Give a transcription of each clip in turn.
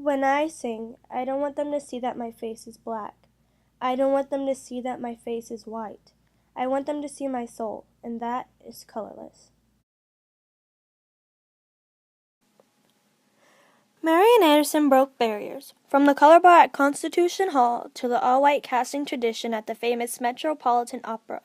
When I sing, I don't want them to see that my face is black. I don't want them to see that my face is white. I want them to see my soul, and that is colorless. Marian Anderson broke barriers, from the color bar at Constitution Hall to the all-white casting tradition at the famous Metropolitan Opera.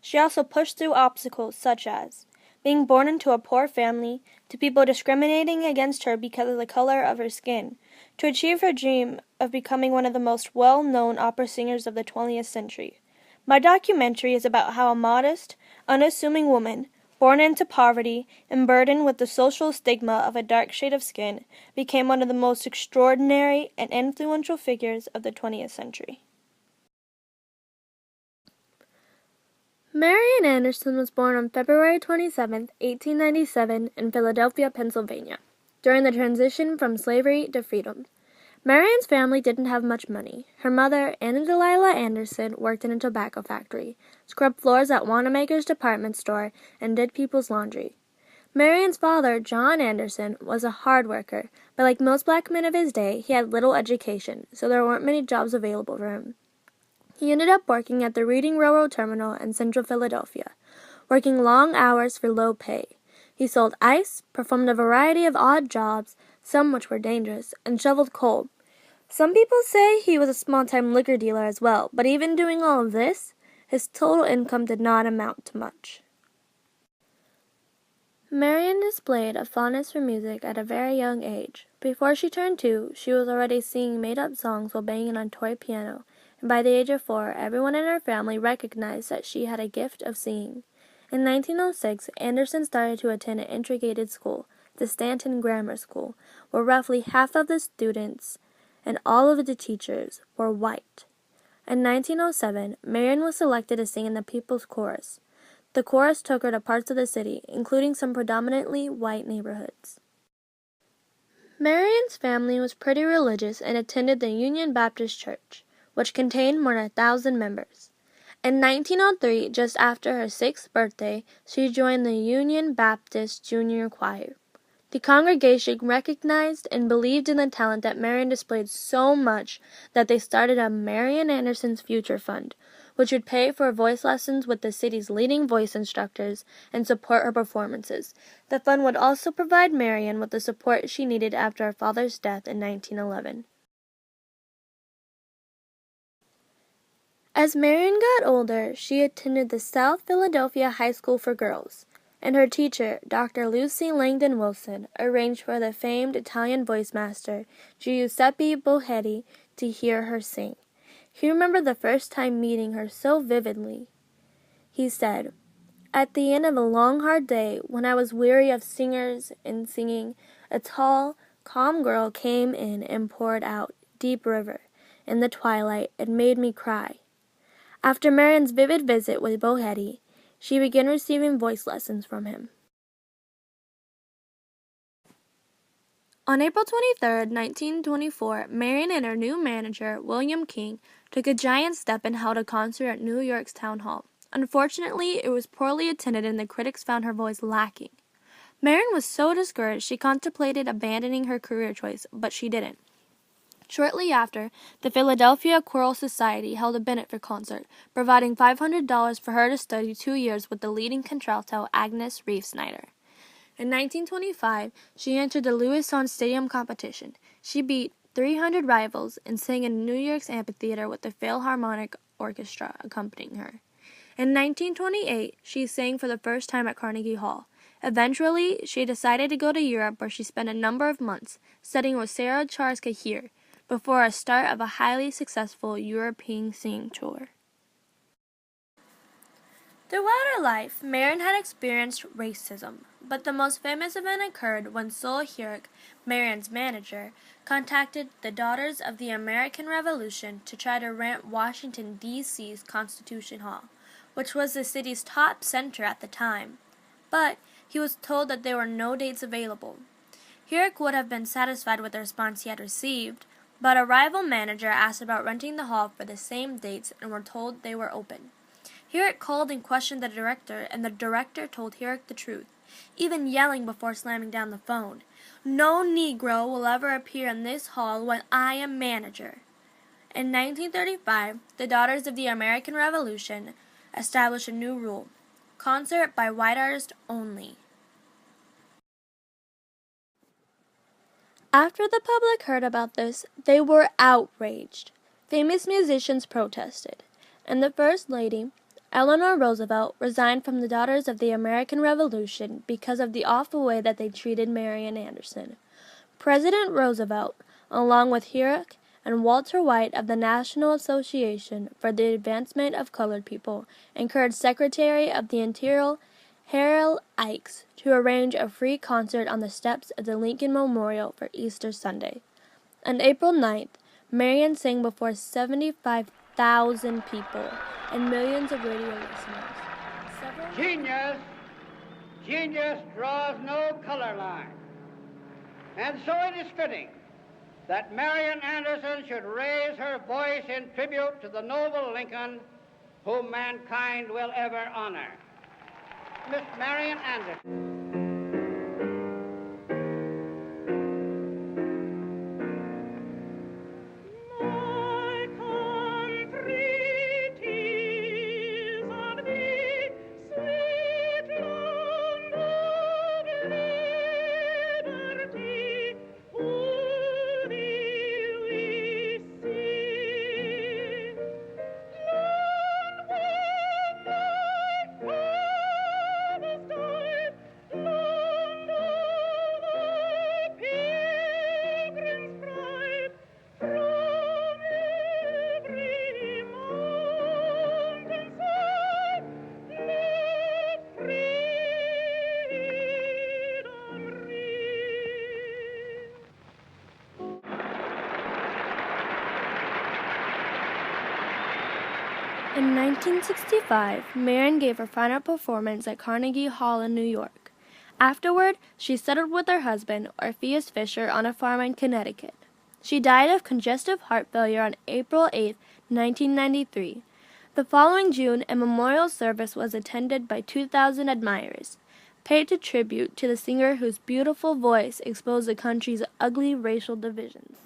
She also pushed through obstacles such as being born into a poor family, to people discriminating against her because of the color of her skin, to achieve her dream of becoming one of the most well-known opera singers of the 20th century. My documentary is about how a modest, unassuming woman, born into poverty and burdened with the social stigma of a dark shade of skin, became one of the most extraordinary and influential figures of the 20th century. Marian Anderson was born on February 27, 1897, in Philadelphia, Pennsylvania, during the transition from slavery to freedom. Marian's family didn't have much money. Her mother, Anna Delilah Anderson, worked in a tobacco factory, scrubbed floors at Wanamaker's department store, and did people's laundry. Marian's father, John Anderson, was a hard worker, but like most black men of his day, he had little education, so there weren't many jobs available for him. He ended up working at the Reading Railroad Terminal in central Philadelphia, working long hours for low pay. He sold ice, performed a variety of odd jobs, some which were dangerous, and shoveled coal. Some people say he was a small-time liquor dealer as well, but even doing all of this, his total income did not amount to much. Marian displayed a fondness for music at a very young age. Before she turned 2, she was already singing made-up songs while banging on a toy piano, and by the age of 4, everyone in her family recognized that she had a gift of singing. In 1906, Anderson started to attend an integrated school, the Stanton Grammar School, where roughly half of the students and all of the teachers were white. In 1907, Marian was selected to sing in the People's Chorus. The chorus took her to parts of the city, including some predominantly white neighborhoods. Marian's family was pretty religious and attended the Union Baptist Church, which contained more than 1,000 members. In 1903, just after her 6th birthday, she joined the Union Baptist Junior Choir. The congregation recognized and believed in the talent that Marian displayed so much that they started a Marian Anderson's Future Fund, which would pay for voice lessons with the city's leading voice instructors and support her performances. The fund would also provide Marian with the support she needed after her father's death in 1911. As Marian got older, she attended the South Philadelphia High School for Girls, and her teacher, Dr. Lucy Langdon Wilson, arranged for the famed Italian voice master, Giuseppe Bohetti, to hear her sing. He remembered the first time meeting her so vividly. He said, "At the end of a long, hard day, when I was weary of singers and singing, a tall, calm girl came in and poured out Deep River in the twilight and made me cry." After Marian's vivid visit with Bohetti, she began receiving voice lessons from him. On April 23, 1924, Marian and her new manager, William King, took a giant step and held a concert at New York's Town Hall. Unfortunately, it was poorly attended and the critics found her voice lacking. Marian was so discouraged she contemplated abandoning her career choice, but she didn't. Shortly after, the Philadelphia Choral Society held a benefit concert, providing $500 for her to study 2 years with the leading contralto Agnes Reeve-Snyder. In 1925, she entered the Louis-on Stadium competition. She beat 300 rivals and sang in New York's amphitheater with the Philharmonic Orchestra accompanying her. In 1928, she sang for the first time at Carnegie Hall. Eventually, she decided to go to Europe, where she spent a number of months studying with Sarah Charles-Cahir before a start of a highly successful European singing tour. Throughout her life, Marian had experienced racism, but the most famous event occurred when Sol Herrick, Marian's manager, contacted the Daughters of the American Revolution to try to rent Washington, D.C.'s Constitution Hall, which was the city's top center at the time. But he was told that there were no dates available. Herrick would have been satisfied with the response he had received, but a rival manager asked about renting the hall for the same dates and were told they were open. Herrick called and questioned the director, and the director told Herrick the truth. even yelling before slamming down the phone, "No Negro will ever appear in this hall when I am manager." In 1935, the Daughters of the American Revolution established a new rule: concert by white artists only. After the public heard about this, they were outraged. Famous musicians protested, and the First Lady, Eleanor Roosevelt, resigned from the Daughters of the American Revolution because of the awful way that they treated Marian Anderson. President Roosevelt, along with Herrick and Walter White of the National Association for the Advancement of Colored People, encouraged Secretary of the Interior Harold Ikes to arrange a free concert on the steps of the Lincoln Memorial for Easter Sunday. On April 9th, Marian sang before 75,000 people and millions of radio listeners. Genius draws no color line. And so it is fitting that Marian Anderson should raise her voice in tribute to the noble Lincoln whom mankind will ever honor. Miss Marian Anderson. In 1965, Marian gave her final performance at Carnegie Hall in New York. Afterward, she settled with her husband, Orpheus Fisher, on a farm in Connecticut. She died of congestive heart failure on April 8, 1993. The following June, a memorial service was attended by 2,000 admirers, paid to tribute to the singer whose beautiful voice exposed the country's ugly racial divisions.